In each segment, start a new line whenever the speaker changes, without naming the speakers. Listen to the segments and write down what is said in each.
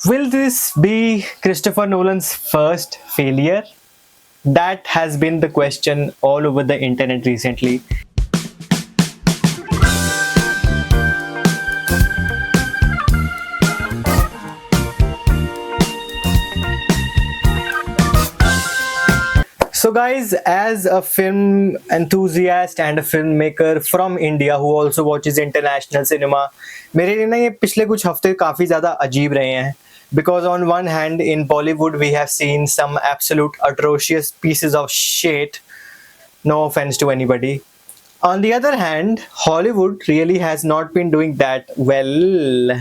Will this be Christopher Nolan's first failure? That has been the question all over the internet recently. So, guys, as a film enthusiast and a filmmaker from India who also watches international cinema, मेरे लिए ना ये पिछले कुछ हफ्ते काफ़ी ज़्यादा अजीब रहे हैं. Because on one hand, in Bollywood, we have seen some absolute atrocious pieces of shit. No offense to anybody. On the other hand, Hollywood really has not been doing that well.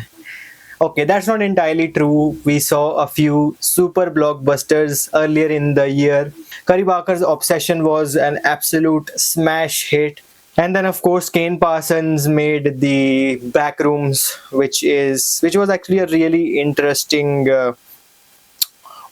Okay, that's not entirely true. We saw a few super blockbusters earlier in the year. Karibakar's Obsession was an absolute smash hit. And then, of course, Kane Parsons made the Backrooms, which was actually a really interesting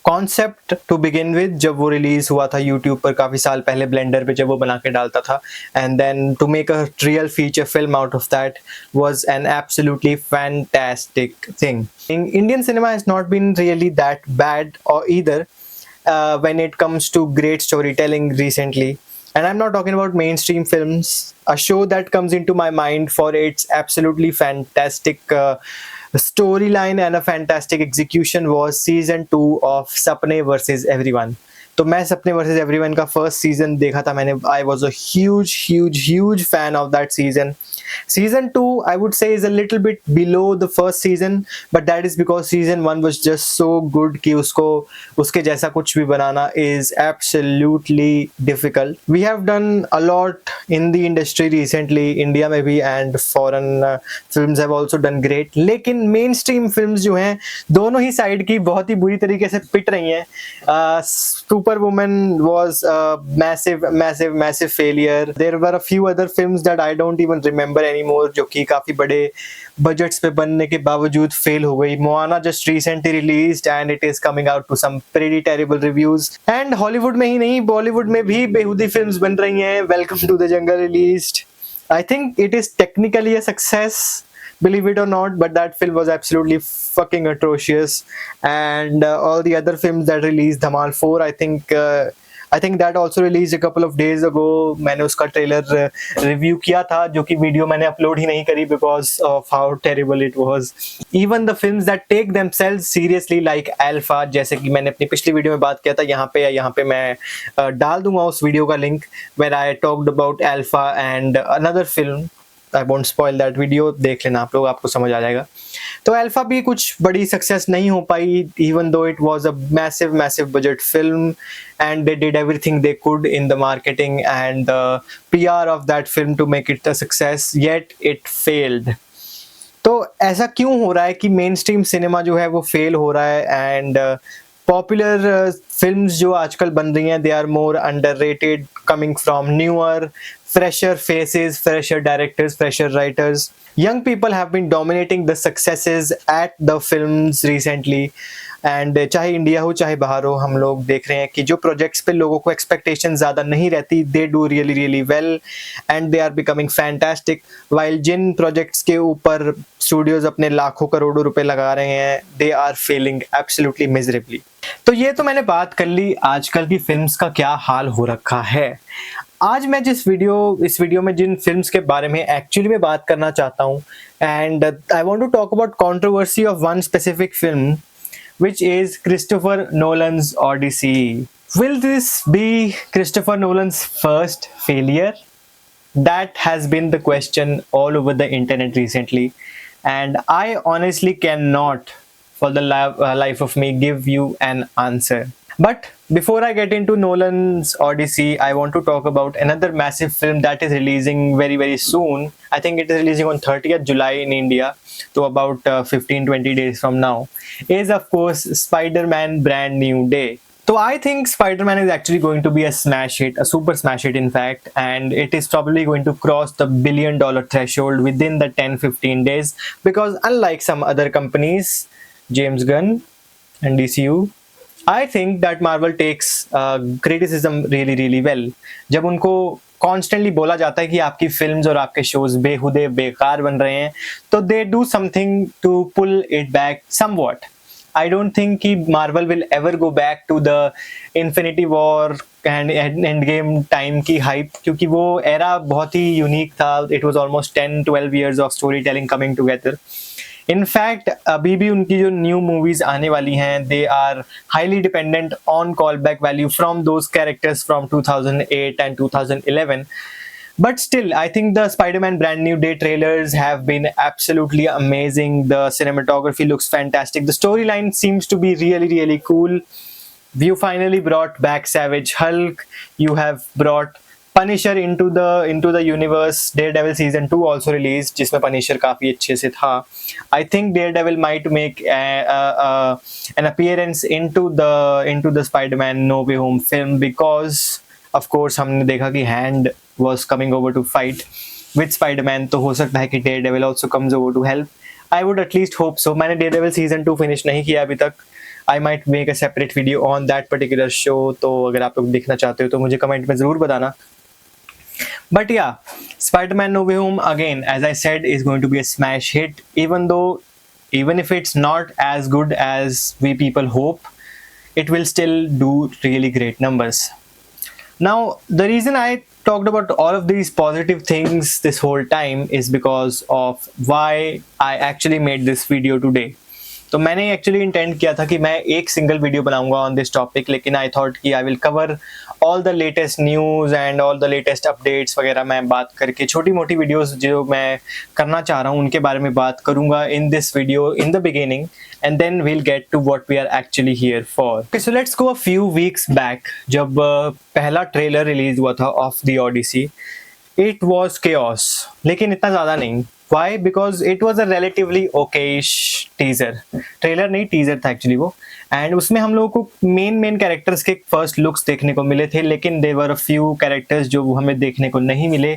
concept to begin with. जब वो release हुआ था YouTube पर काफ़ी साल पहले blender पे जब वो बना के डालता था, and then to make a real feature film out of that was an absolutely fantastic thing. Indian cinema has not been really that bad और either when it comes to great storytelling recently. And I'm not talking about mainstream films. A show that comes into my mind for its absolutely fantastic storyline and a fantastic execution was season 2 of Sapne versus Everyone. तो मैं सपने versus everyone का first season देखा था मैंने. I was a huge fan of that season. Season 2, I would say, is a little bit below the first season, but that is because season 1 was just so good कि उसके जैसा कुछ भी बनाना is absolutely difficult. We have done a lot in the industry recently, India में भी, and foreign films have also done great. लेकिन mainstream films जो हैं दोनों ही साइड की बहुत ही बुरी तरीके से पिट रही हैं. Superwoman was a massive failure. There were a few other films that I don't even remember anymore जो कि काफी बड़े बजट्स पे बनने के बावजूद फेल हो गई. Moana just recently released and it is coming out to some pretty terrible reviews. And Hollywood में ही नहीं, Bollywood में भी बेहुदी फिल्म्स बन रही हैं. Welcome to the Jungle released. I think it is technically a success, believe it or not, but that film was absolutely fucking atrocious. And all the other films that released, Dhamal 4, I think that also released a couple of days ago. मैंने उसका trailer review किया था जो कि video मैंने upload ही नहीं करी because of how terrible it was. Even the films that take themselves seriously like Alpha, जैसे कि मैंने अपनी पिछली वीडियो में बात किया था, यहाँ पे मैं डाल दूंगा उस वीडियो का link where I talked about Alpha and another film. I won't spoil that video, देख लेना आप लोग, आपको समझ आ जाएगा. तो अल्फा भी कुछ बड़ी सक्सेस नहीं हो पाई, even though it was a massive budget film and they did everything they could in the marketing and the PR of that film to make it a success, yet it failed. तो ऐसा क्यों हो रहा है कि main stream cinema जो है वो फेल हो रहा है एंड पॉपुलर फिल्म्स जो आजकल बन रही हैं they are more underrated, coming from newer fresher faces, fresher directors, fresher writers. Young people have been dominating the successes at the films recently. And चाहे इंडिया हो चाहे बाहर हो, हम लोग देख रहे हैं कि जो प्रोजेक्ट्स पे लोगों को एक्सपेक्टेशन ज़्यादा नहीं रहती, they do really well and they are becoming fantastic. While जिन प्रोजेक्ट्स के ऊपर स्टूडियोज अपने लाखों करोड़ों रुपए लगा रहे हैं, they are failing absolutely miserably. तो ये तो मैंने बात कर ली आजकल की फिल्म्स का क्या हाल हो रखा है. आज मैं इस वीडियो में जिन फिल्म्स के बारे में एक्चुअली में बात करना चाहता हूँ, and I want to talk about controversy of one specific film which is Christopher Nolan's Odyssey. Will this be Christopher Nolan's first failure? That has been the question all over the internet recently, and I honestly cannot for the life of me give you an answer. But before I get into Nolan's Odyssey, I want to talk about another massive film that is releasing very soon. I think it is releasing on 30th July in India, so about 15-20 days from now, is of course Spider-Man Brand New Day. So I think Spider-Man is actually going to be a smash hit, a super smash hit in fact, and it is probably going to cross the $1 billion threshold within the 10-15 days, because unlike some other companies, James Gunn and DCU, I think that Marvel takes criticism really well. जब उनको constantly बोला जाता है कि आपकी films और आपके shows बेहुदे बेकार बन रहे हैं, तो they do something to pull it back somewhat. I don't think कि Marvel will ever go back to the Infinity War and Endgame time की hype, क्योंकि वो era बहुत ही unique था. It was almost 10-12 years of storytelling coming together. In fact अभी भी उनकी जो न्यू मूवीज आने वाली हैं, they are highly dependent on call back value from those characters from 2008 and 2011. But still, I think the Spider-Man brand new day trailers have been absolutely amazing. The cinematography looks fantastic. The storyline seems to be really, really cool. You finally brought back Savage Hulk. You have brought Punisher into the universe. Daredevil season 2 also released, जिसमें Punisher काफी अच्छे से था. I think Daredevil might make an appearance into the Spider-Man No Way Home film, because of course हमने देखा कि Hand was coming over to fight with Spider-Man, तो हो सकता है कि Daredevil also comes over to help. I would at least hope so. मैंने Daredevil season 2 finish नहीं किया अभी तक. I might make a separate video on that particular show. तो अगर आप लोग देखना चाहते हो तो मुझे कमेंट में ज़रूर बताना. But yeah, Spider-Man No Way Home, again, as I said, is going to be a smash hit, even if it's not as good as we people hope, it will still do really great numbers. Now, the reason I talked about all of these positive things this whole time is because of why I actually made this video today. तो मैंने actually intend किया था कि मैं एक single video बनाऊंगा on this topic, लेकिन I thought कि I will cover all the latest news and all the latest updates वगैरह. मैं बात करके छोटी मोटी वीडियोस जो मैं करना चाह रहा हूँ उनके बारे में बात करूंगा in this video in the beginning, and then we'll get to what we are actually here for. Okay, so let's go a few weeks back. जब पहला ट्रेलर रिलीज हुआ था of the Odyssey, it was chaos, लेकिन इतना ज़्यादा नहीं. Why? Because it was a relatively okay-ish teaser. Trailer नहीं, teaser था एक्चुअली वो. एंड उसमें हम लोगों को मेन कैरेक्टर्स के फर्स्ट लुक्स देखने को मिले थे, लेकिन there were a few characters जो हमें देखने को नहीं मिले,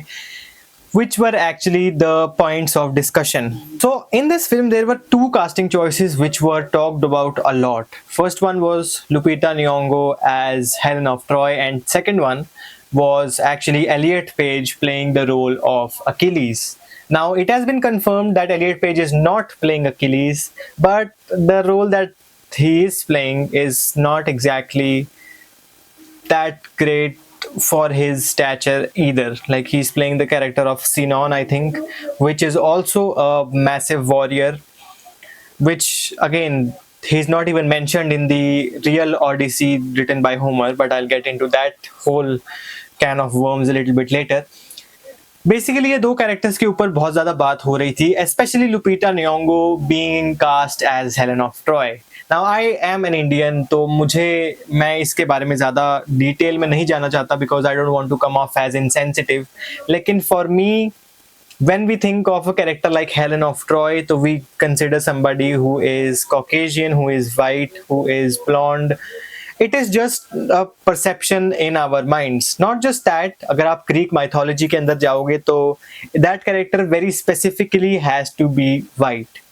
which were actually the points of discussion. So in this film there were two casting choices which were talked about a lot. First one was Lupita Nyong'o as Helen of Troy, and second one was actually Elliot Page playing the role of Achilles. Now it has been confirmed that Elliot Page is not playing Achilles, but the role that he is playing is not exactly that great for his stature either. Like, he's playing the character of Sinon, I think, which is also a massive warrior, which again he's not even mentioned in the real Odyssey written by Homer, but I'll get into that whole can of worms a little bit later. Basically ये दो characters के ऊपर बहुत ज़्यादा बात हो रही थी, specially Lupita Nyong'o being cast as Helen of Troy. Now I am an Indian, तो मैं इसके बारे में ज़्यादा डिटेल में नहीं जाना चाहता, because I don't want to come off as insensitive. लेकिन for me, when we think of a character like Helen of Troy, so we consider somebody who is Caucasian, who is white, who is blonde. It is just a perception in our minds. Not just that, अगर आप Greek mythology के अंदर जाओगे तो that character very specifically has to be white.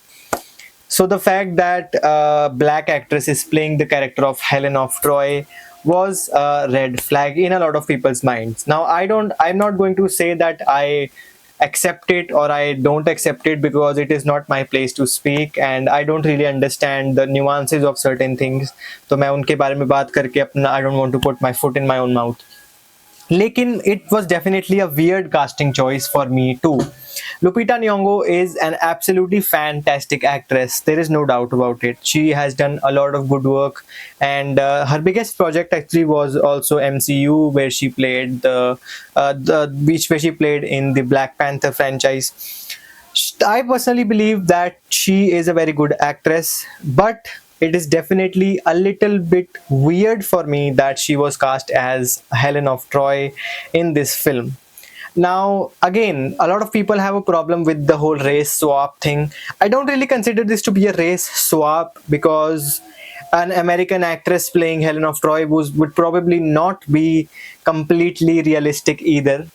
So the fact that a black actress is playing the character of Helen of Troy was a red flag in a lot of people's minds. Now I'm not going to say that I accept it or I don't accept it, because it is not my place to speak and I don't really understand the nuances of certain things. तो मैं उनके बारे में बात करके अपना I don't want to put my foot in my own mouth. लेकिन it was definitely a weird casting choice for me too. Lupita Nyong'o is an absolutely fantastic actress. There is no doubt about it. She has done a lot of good work, and her biggest project actually was also MCU, where she played where she played in the Black Panther franchise. I personally believe that she is a very good actress, but it is definitely a little bit weird for me that she was cast as Helen of Troy in this film. Now, again, a lot of people have a problem with the whole race swap thing. I don't really consider this to be a race swap, because an American actress playing Helen of Troy would probably not be completely realistic either.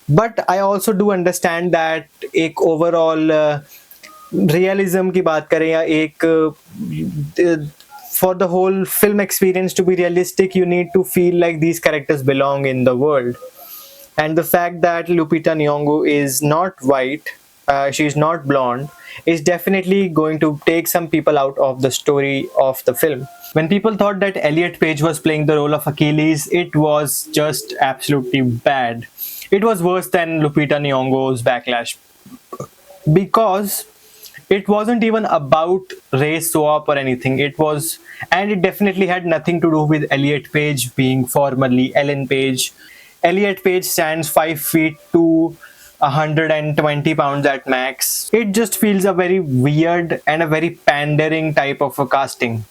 But I also do understand that एक overall realism की बात करें, या एक for the whole film experience to be realistic, you need to feel like these characters belong in the world. And the fact that Lupita Nyong'o is not white, she is not blonde, is definitely going to take some people out of the story of the film. When people thought that Elliot Page was playing the role of Achilles, it was just absolutely bad. It was worse than Lupita Nyong'o's Backlash, because it wasn't even about race swap or anything. It was, and it definitely had nothing to do with Elliot Page being formerly Ellen Page. Elliot Page stands 5 feet to 120 pounds at max. It just feels a very weird and a very pandering type of a casting.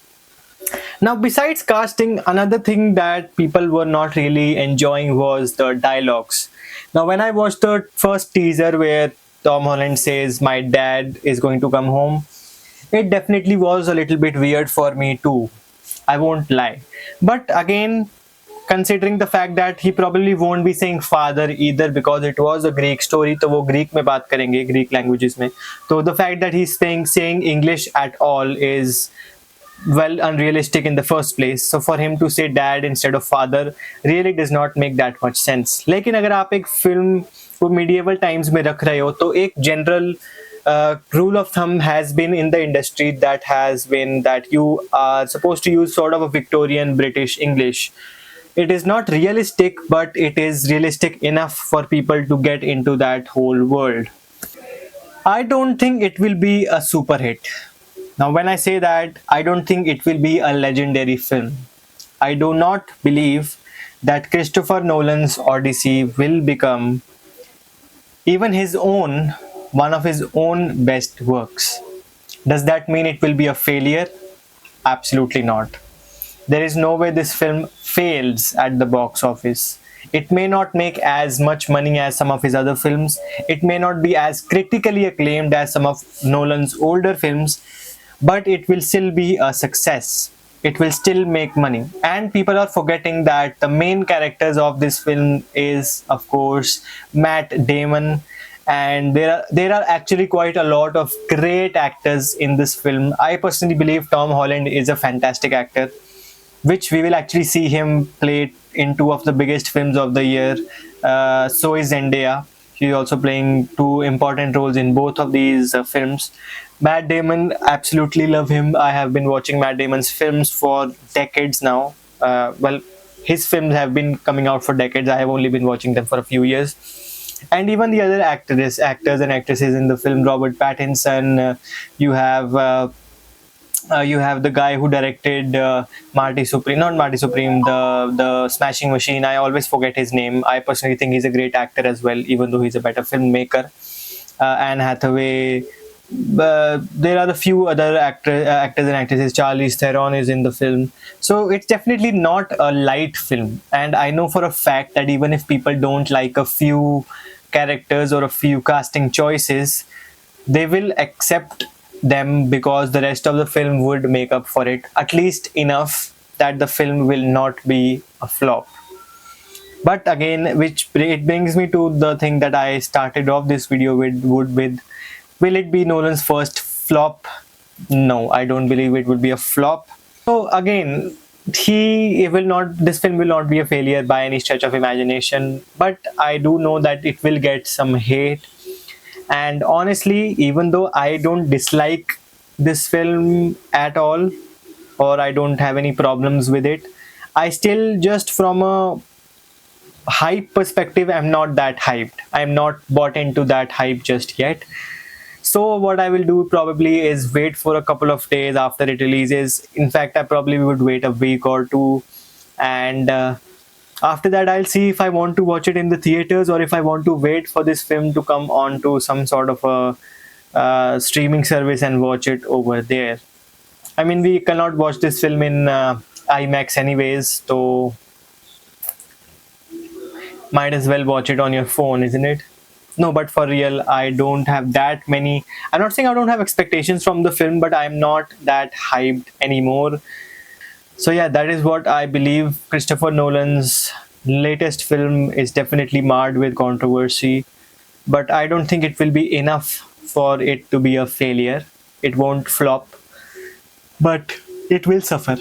Now, besides casting, another thing that people were not really enjoying was the dialogues. Now, when I watched the first teaser where Tom Holland says, "My dad is going to come home," it definitely was a little bit weird for me too. I won't lie. But again, considering the fact that he probably won't be saying father either, because it was a Greek story, तो वो Greek में बात करेंगे, Greek languages में. So the fact that he's saying English at all is well unrealistic in the first place. So for him to say dad instead of father really does not make that much sense. लेकिन अगर आप एक film को medieval times में रख रहे हो, तो एक general rule of thumb has been in the industry that has been that you are supposed to use sort of a Victorian British English. It is not realistic, but it is realistic enough for people to get into that whole world. I don't think it will be a super hit. Now, when I say that, I don't think it will be a legendary film. I do not believe that Christopher Nolan's Odyssey will become even his own, one of his own best works. Does that mean it will be a failure? Absolutely not. There is no way this film fails at the box office. It may not make as much money as some of his other films. It may not be as critically acclaimed as some of Nolan's older films, but it will still be a success. It will still make money. And people are forgetting that the main characters of this film is, of course, Matt Damon. And there are actually quite a lot of great actors in this film. I personally believe Tom Holland is a fantastic actor, which we will actually see him play in two of the biggest films of the year. So is Zendaya. She's also playing two important roles in both of these films. Matt Damon, absolutely love him. I have been watching Matt Damon's films for decades now. Well, his films have been coming out for decades. I have only been watching them for a few years. And even the other actors and actresses in the film, Robert Pattinson, you have the guy who directed Marty Supreme, not Marty Supreme, the Smashing Machine. I always forget his name. I personally think he's a great actor as well, even though he's a better filmmaker. Anne Hathaway. There are a few other actors and actresses. Charlize Theron is in the film. So it's definitely not a light film. And I know for a fact that even if people don't like a few characters or a few casting choices, they will accept them because the rest of the film would make up for it, at least enough that the film will not be a flop. But again, it brings me to the thing that I started off this video with, will it be Nolan's first flop? No, I don't believe it will be a flop. So again, this film will not be a failure by any stretch of imagination, but I do know that it will get some hate. And honestly, even though I don't dislike this film at all, or I don't have any problems with it, I still, just from a hype perspective, I'm not that hyped. I'm not bought into that hype just yet. So what I will do probably is wait for a couple of days after it releases. In fact, I probably would wait a week or two, and after that I'll see if I want to watch it in the theaters or if I want to wait for this film to come on to some sort of a streaming service and watch it over there. I mean, we cannot watch this film in IMAX anyways, so might as well watch it on your phone, isn't it? No, but for real, I don't have that many. I'm not saying I don't have expectations from the film, but I'm not that hyped anymore. So yeah, that is what I believe. Christopher Nolan's latest film is definitely marred with controversy, but I don't think it will be enough for it to be a failure. It won't flop, but it will suffer.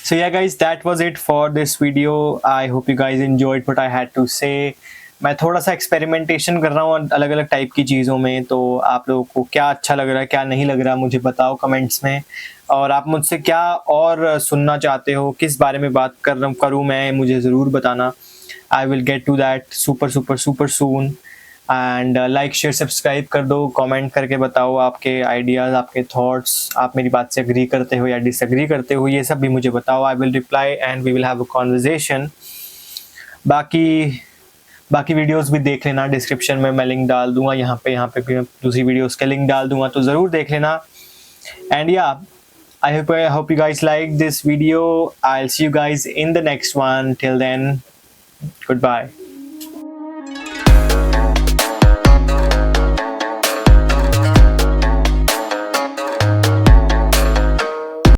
So yeah guys, that was it for this video. I hope you guys enjoyed what I had to say. मैं थोड़ा सा experimentation कर रहा हूँ अलग अलग type की चीज़ों में, तो आप लोगों को क्या अच्छा लग रहा है क्या नहीं लग रहा मुझे बताओ कमेंट्स में, और आप मुझसे क्या और सुनना चाहते हो, किस बारे में बात करूँ मैं, मुझे ज़रूर बताना. I will get to that super super super soon. And like share subscribe कर दो, कमेंट करके बताओ आपके आइडियाज़, आपके थॉट्स, आप मेरी बात से एग्री करते हो या डिसएग्री करते हो, ये सब भी मुझे बताओ. I will reply and we will have a conversation. बाकी वीडियोस भी देख लेना, डिस्क्रिप्शन में मैं लिंक डाल दूंगा, यहाँ पे भी मैं दूसरी वीडियोस का लिंक डाल दूंगा, तो ज़रूर देख लेना. एंड या I hope you guys like this video. I'll see you guys in the next one. Till then, goodbye.